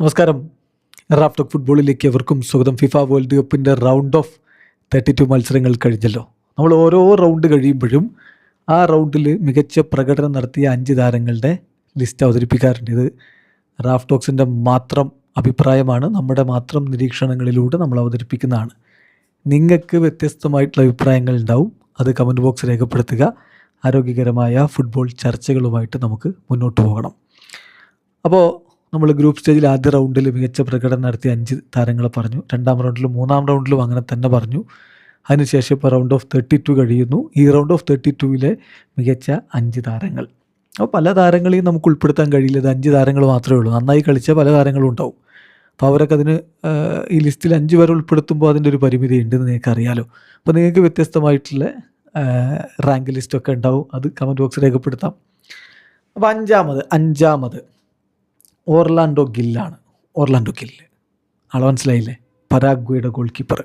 നമസ്കാരം. Raf talk ഫുട്ബോളിലേക്ക് എവർക്കും സ്വാഗതം. ഫിഫ വേൾഡ് കപ്പിൻ്റെ റൗണ്ട് ഓഫ് 32 മത്സരങ്ങൾ കഴിഞ്ഞല്ലോ. നമ്മൾ ഓരോ റൗണ്ട് കഴിയുമ്പോഴും ആ റൗണ്ടിൽ മികച്ച പ്രകടനം നടത്തിയ 5 താരങ്ങളുടെ ലിസ്റ്റ് അവതരിപ്പിക്കാറുണ്ട്. ഇത് റാഫ് ടോക്സിൻ്റെ മാത്രം അഭിപ്രായമാണ്, നമ്മുടെ മാത്രം നിരീക്ഷണങ്ങളിലൂടെ നമ്മൾ അവതരിപ്പിക്കുന്നതാണ്. നിങ്ങൾക്ക് വ്യത്യസ്തമായിട്ടുള്ള അഭിപ്രായങ്ങൾ ഉണ്ടാവും, അത് കമൻറ്റ് ബോക്സ് രേഖപ്പെടുത്തുക. ആരോഗ്യകരമായ ഫുട്ബോൾ ചർച്ചകളുമായിട്ട് നമുക്ക് മുന്നോട്ട് പോകണം. അപ്പോൾ നമ്മൾ ഗ്രൂപ്പ് സ്റ്റേജിൽ ആദ്യ റൗണ്ടിൽ മികച്ച പ്രകടനം നടത്തിയ 5 താരങ്ങളെ പറഞ്ഞു. രണ്ടാം റൗണ്ടിലും മൂന്നാം റൗണ്ടിലും അങ്ങനെ തന്നെ പറഞ്ഞു. അതിനുശേഷം ഇപ്പോൾ റൗണ്ട് ഓഫ് 32 കഴിയുന്നു. ഈ റൗണ്ട് ഓഫ് 32 മികച്ച 5 താരങ്ങൾ. അപ്പോൾ പല താരങ്ങളെയും നമുക്ക് ഉൾപ്പെടുത്താൻ കഴിയില്ല, ഇത് 5 താരങ്ങൾ മാത്രമേ ഉള്ളൂ. നന്നായി കളിച്ച പല താരങ്ങളും ഉണ്ടാവും. അപ്പോൾ അവരൊക്കെ അതിന് ഈ ലിസ്റ്റിൽ 5 പേരെ ഉൾപ്പെടുത്തുമ്പോൾ അതിൻ്റെ ഒരു പരിമിതി ഉണ്ടെന്ന് നിങ്ങൾക്ക് അറിയാലോ. അപ്പോൾ നിങ്ങൾക്ക് വ്യത്യസ്തമായിട്ടുള്ള റാങ്ക് ലിസ്റ്റൊക്കെ ഉണ്ടാവും, അത് കമൻറ്റ് ബോക്സ് രേഖപ്പെടുത്താം. അപ്പോൾ അഞ്ചാമത് ഓർലാൻഡോ ഗില്ലാണ്. ഓർലാൻഡോ ഗില്ല് ആളെ മനസ്സിലായില്ലേ? പരാഗ്വേയുടെ ഗോൾ കീപ്പർ.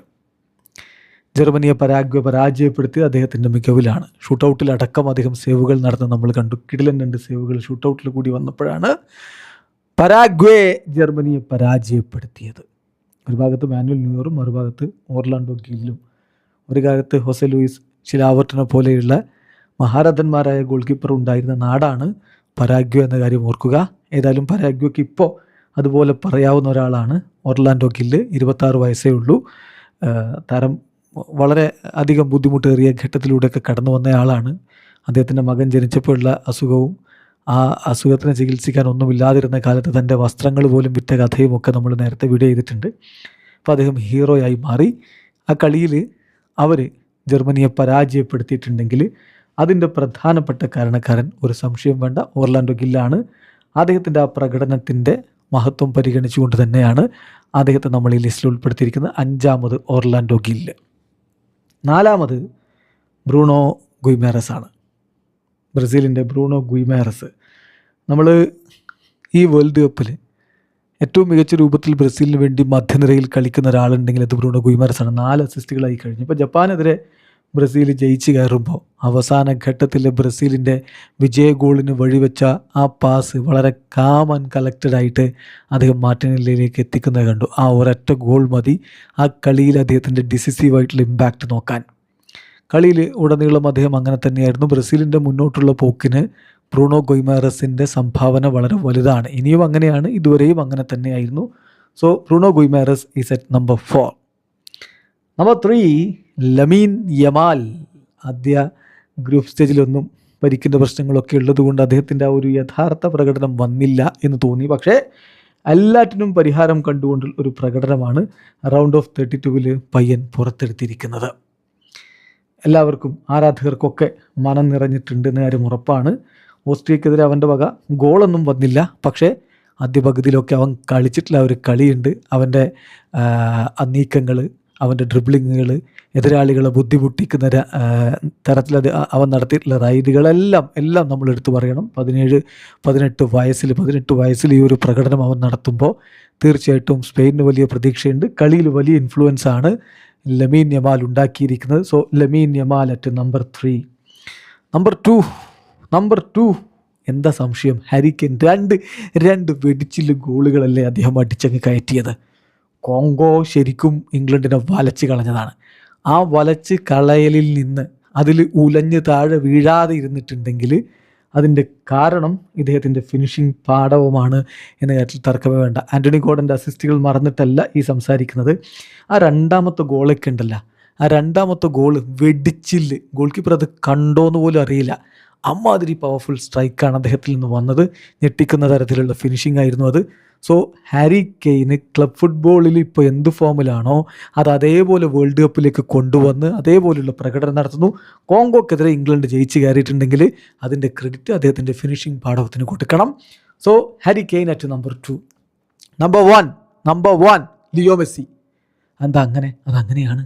ജർമ്മനിയെ പരാജയപ്പെടുത്തി അദ്ദേഹത്തിൻ്റെ മികവിലാണ്. ഷൂട്ടൗട്ടിലടക്കം അദ്ദേഹം സേവുകൾ നടത്തുന്നത് നമ്മൾ കണ്ടു. കിടിലൻ 2 സേവുകൾ ഷൂട്ടൗട്ടിൽ കൂടി വന്നപ്പോഴാണ് പരാഗ്വേ ജർമ്മനിയെ പരാജയപ്പെടുത്തിയത്. ഒരു ഭാഗത്ത് മാനുവൽ ന്യൂയറും മറുഭാഗത്ത് ഓർലാൻഡോ ഗില്ലും. ഒരു കാലത്ത് ഹൊസെ ലൂയിസ് ശിലാവർട്ടനെ പോലെയുള്ള മഹാരഥന്മാരായ ഗോൾ കീപ്പർ ഉണ്ടായിരുന്ന നാടാണ് പരാഗ്വേ എന്ന കാര്യം ഓർക്കുക. ഏതായാലും പരാഗ്വേക്ക് ഇപ്പോൾ അതുപോലെ പറയാവുന്ന ഒരാളാണ് ഓർലാൻഡോ ഗില്ല്. 26 വയസ്സേ ഉള്ളൂ. താരം വളരെ അധികം ബുദ്ധിമുട്ടേറിയ ഘട്ടത്തിലൂടെയൊക്കെ കടന്നു വന്ന ആളാണ്. അദ്ദേഹത്തിൻ്റെ മകൻ ജനിച്ചപ്പോഴുള്ള അസുഖവും ആ അസുഖത്തിനെ ചികിത്സിക്കാൻ ഒന്നുമില്ലാതിരുന്ന കാലത്ത് തൻ്റെ വസ്ത്രങ്ങൾ പോലും വിറ്റ കഥയും ഒക്കെ നമ്മൾ നേരത്തെ വീഡിയോ ചെയ്തിട്ടുണ്ട്. അപ്പോൾ അദ്ദേഹം ഹീറോയായി മാറി. ആ കളിയിൽ അവർ ജർമ്മനിയെ പരാജയപ്പെടുത്തിയിട്ടുണ്ടെങ്കിൽ അതിൻ്റെ പ്രധാനപ്പെട്ട കാരണക്കാരൻ ഒരു സംശയം വേണ്ട ഓർലാൻഡോ ഗില്ലാണ്. അദ്ദേഹത്തിൻ്റെ ആ പ്രകടനത്തിൻ്റെ മഹത്വം പരിഗണിച്ചുകൊണ്ട് തന്നെയാണ് അദ്ദേഹത്തെ നമ്മൾ ഈ ലിസ്റ്റിൽ ഉൾപ്പെടുത്തിയിരിക്കുന്നത്. 5ാമത് ഓർലാൻഡോ ഗില്ല്. 4ാമത് ബ്രൂണോ ഗുയ്മേറസ് ആണ്. ബ്രസീലിൻ്റെ ബ്രൂണോ ഗുയ്മേറസ്. നമ്മൾ ഈ വേൾഡ് കപ്പിൽ ഏറ്റവും മികച്ച രൂപത്തിൽ ബ്രസീലിന് വേണ്ടി മധ്യനിരയിൽ കളിക്കുന്ന ഒരാളുണ്ടെങ്കിൽ അത് ബ്രൂണോ ഗുയ്മേറസ് ആണ്. 4 അസിസ്റ്റുകളായി കഴിഞ്ഞു. ഇപ്പോൾ ജപ്പാനെതിരെ ബ്രസീൽ ജയിച്ച് കയറുമ്പോൾ അവസാന ഘട്ടത്തിൽ ബ്രസീലിൻ്റെ വിജയ ഗോളിന് വഴിവെച്ച ആ പാസ് വളരെ കാം ആൻഡ് കളക്റ്റഡായിട്ട് അദ്ദേഹം മാർട്ടിനെല്ലിയിലേക്ക് എത്തിക്കുന്നത് കണ്ടു. ആ ഒരൊറ്റ ഗോൾ മതി ആ കളിയിൽ അദ്ദേഹത്തിൻ്റെ ഡിസിസീവായിട്ടുള്ള ഇമ്പാക്റ്റ് നോക്കാൻ. കളിയിൽ ഉടനീളം അദ്ദേഹം അങ്ങനെ തന്നെയായിരുന്നു. ബ്രസീലിൻ്റെ മുന്നോട്ടുള്ള പോക്കിന് ബ്രൂണോ ഗുയ്മേറസിൻ്റെ സംഭാവന വളരെ വലുതാണ്. ഇനിയും അങ്ങനെയാണ്, ഇതുവരെയും അങ്ങനെ തന്നെയായിരുന്നു. So Bruno ഗുയ്മേറസ് is at number 4. Number 3 Lamine Yamal. ആദ്യ ഗ്രൂപ്പ് സ്റ്റേജിലൊന്നും പരിക്കിൻ്റെ പ്രശ്നങ്ങളൊക്കെ ഉള്ളതുകൊണ്ട് അദ്ദേഹത്തിൻ്റെ ആ ഒരു യഥാർത്ഥ പ്രകടനം വന്നില്ല എന്ന് തോന്നി. പക്ഷേ എല്ലാറ്റിനും പരിഹാരം കണ്ടുകൊണ്ടുള്ള ഒരു പ്രകടനമാണ് റൗണ്ട് ഓഫ് 32 പയ്യൻ പുറത്തെടുത്തിരിക്കുന്നത്. എല്ലാവർക്കും ആരാധകർക്കൊക്കെ മനം നിറഞ്ഞിട്ടുണ്ട് എന്ന കാര്യം ഉറപ്പാണ്. ഓസ്ട്രിയക്കെതിരെ അവൻ്റെ വക ഗോളൊന്നും വന്നില്ല, പക്ഷേ ആദ്യ പകുതിയിലൊക്കെ അവൻ കളിച്ചിട്ടുള്ള ഒരു കളിയുണ്ട്. അവൻ്റെ നീക്കങ്ങൾ, അവൻ്റെ ഡ്രിബ്ലിങ്ങുകൾ, എതിരാളികളെ ബുദ്ധിമുട്ടിക്കുന്ന തരത്തിലത് അവൻ നടത്തിയിട്ടുള്ള റൈഡുകളെല്ലാം നമ്മൾ എടുത്തു പറയണം. 18 വയസ്സിൽ ഈ ഒരു പ്രകടനം അവൻ നടത്തുമ്പോൾ തീർച്ചയായിട്ടും സ്പെയിനിന് വലിയ പ്രതീക്ഷയുണ്ട്. കളിയിൽ വലിയ ഇൻഫ്ലുവൻസ് ആണ് ലമീൻ യമാൽ ഉണ്ടാക്കിയിരിക്കുന്നത്. So Lamine Yamal at number 3. Number 2 എന്താ സംശയം? Harry Kane. രണ്ട് വെടിച്ചില് ഗോളുകളല്ലേ അദ്ദേഹം അടിച്ചങ്ങ് കയറ്റിയത്. കോങ്കോ ശരിക്കും ഇംഗ്ലണ്ടിനെ വലച്ച് കളഞ്ഞതാണ്. ആ വലച്ച് കളയലിൽ നിന്ന് അതിൽ ഉലഞ്ഞ് താഴെ വീഴാതെ ഇരുന്നിട്ടുണ്ടെങ്കിൽ അതിൻ്റെ കാരണം ഇദ്ദേഹത്തിൻ്റെ ഫിനിഷിംഗ് പാടവമാണ് എന്ന കാര്യത്തിൽ തർക്കമേ വേണ്ട. ആൻ്റണി ഗോർഡൻ്റെ അസിസ്റ്റുകൾ മറന്നിട്ടല്ല ഈ സംസാരിക്കുന്നത്. ആ 2ാമത്തെ ഗോളൊക്കെ ഉണ്ടല്ലോ, ആ 2ാമത്തെ ഗോൾ വെടിച്ചില്. ഗോൾ കീപ്പർ അത് കണ്ടോന്ന് പോലും അറിയില്ല. അമ്മാതിരി പവർഫുൾ സ്ട്രൈക്കാണ് അദ്ദേഹത്തിൽ നിന്ന് വന്നത്. ഞെട്ടിക്കുന്ന തരത്തിലുള്ള ഫിനിഷിംഗ് ആയിരുന്നു അത്. സോ ഹാരി കെയ്ന് ക്ലബ് ഫുട്ബോളിൽ ഇപ്പോൾ എന്ത് ഫോമിലാണോ അത് അതേപോലെ വേൾഡ് കപ്പിലേക്ക് കൊണ്ടുവന്ന് അതേപോലെയുള്ള പ്രകടനം നടത്തുന്നു. കോങ്കോക്കെതിരെ ഇംഗ്ലണ്ട് ജയിച്ച് കയറിയിട്ടുണ്ടെങ്കിൽ അതിൻ്റെ ക്രെഡിറ്റ് അദ്ദേഹത്തിൻ്റെ ഫിനിഷിംഗ് പാഠവത്തിന് കൊടുക്കണം. So Harry Kane at number 2. Number 1 Leo Messi. എന്താ അങ്ങനെ? അതങ്ങനെയാണ്.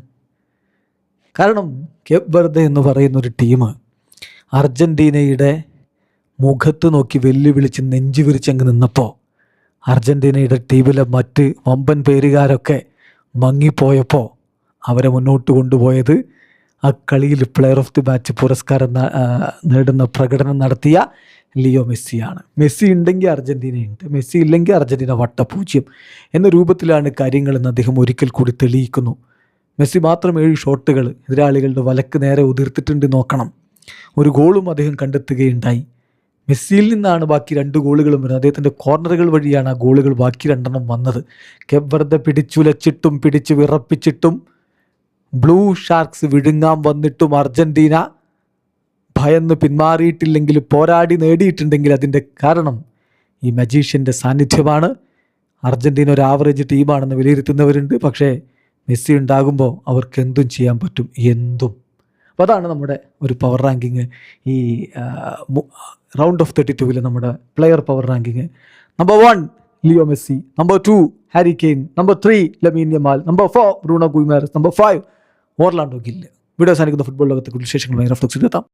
കാരണം കേപ്പ് വെർദെ എന്ന് പറയുന്നൊരു ടീം അർജൻറ്റീനയുടെ മുഖത്ത് നോക്കി വെല്ലുവിളിച്ച് നെഞ്ചു വിരിച്ചങ്ങ് നിന്നപ്പോൾ അർജൻറ്റീനയുടെ ടീമിലെ മറ്റ് വമ്പൻ പേരുകാരൊക്കെ മങ്ങിപ്പോയപ്പോൾ അവരെ മുന്നോട്ട് കൊണ്ടുപോയത് ആ കളിയിൽ പ്ലെയർ ഓഫ് ദി മാച്ച് പുരസ്കാരം നേടുന്ന പ്രകടനം നടത്തിയ ലിയോ മെസ്സിയാണ്. മെസ്സി ഉണ്ടെങ്കിൽ അർജൻറ്റീനയുണ്ട്, മെസ്സി ഇല്ലെങ്കിൽ അർജൻറ്റീന വട്ടപൂജ്യം എന്ന രൂപത്തിലാണ് കാര്യങ്ങളെന്ന് അദ്ദേഹം ഒരിക്കൽ കൂടി തെളിയിക്കുന്നു. മെസ്സി മാത്രം 7 ഷോട്ടുകൾ എതിരാളികളുടെ വലക്ക് നേരെ ഉതിർത്തിട്ടുണ്ട് നോക്കണം. ഒരു ഗോളും അദ്ദേഹം കണ്ടെത്തുകയുണ്ടായി. മെസ്സിയിൽ നിന്നാണ് ബാക്കി 2 ഗോളുകളും വരുന്നത്. അദ്ദേഹത്തിൻ്റെ കോർണറുകൾ വഴിയാണ് ആ ഗോളുകൾ ബാക്കി 2 വന്നത്. കേപ്പ് വെർദെ പിടിച്ചുലച്ചിട്ടും പിടിച്ച് വിറപ്പിച്ചിട്ടും ബ്ലൂ ഷാർക്സ് വിഴുങ്ങാൻ വന്നിട്ടും അർജൻറ്റീന ഭയന്ന് പിന്മാറിയിട്ടില്ലെങ്കിൽ, പോരാടി നേടിയിട്ടുണ്ടെങ്കിൽ അതിൻ്റെ കാരണം ഈ മജീഷ്യൻ്റെ സാന്നിധ്യമാണ്. അർജൻറ്റീന ഒരു ആവറേജ് ടീമാണെന്ന് വിലയിരുത്തുന്നവരുണ്ട്. പക്ഷേ മെസ്സി ഉണ്ടാകുമ്പോൾ അവർക്ക് എന്തും ചെയ്യാൻ പറ്റും, എന്തും. അപ്പോൾ അതാണ് നമ്മുടെ ഒരു പവർ റാങ്കിങ്. ഈ റൗണ്ട് ഓഫ് 32 നമ്മുടെ player power ranking. Number 1 Leo Messi, number 2 Harry Kane, number 3 Lamine Yamal, number 4 Bruno ഗുയിമാരസ്, number 5 Orlando Gill. Video സാധിക്കുന്ന ഫുട്ബോൾ ലോകത്തെ കൂടുതൽ വിശേഷങ്ങളുമായി റഫ്ലക്സിൽ എത്താം.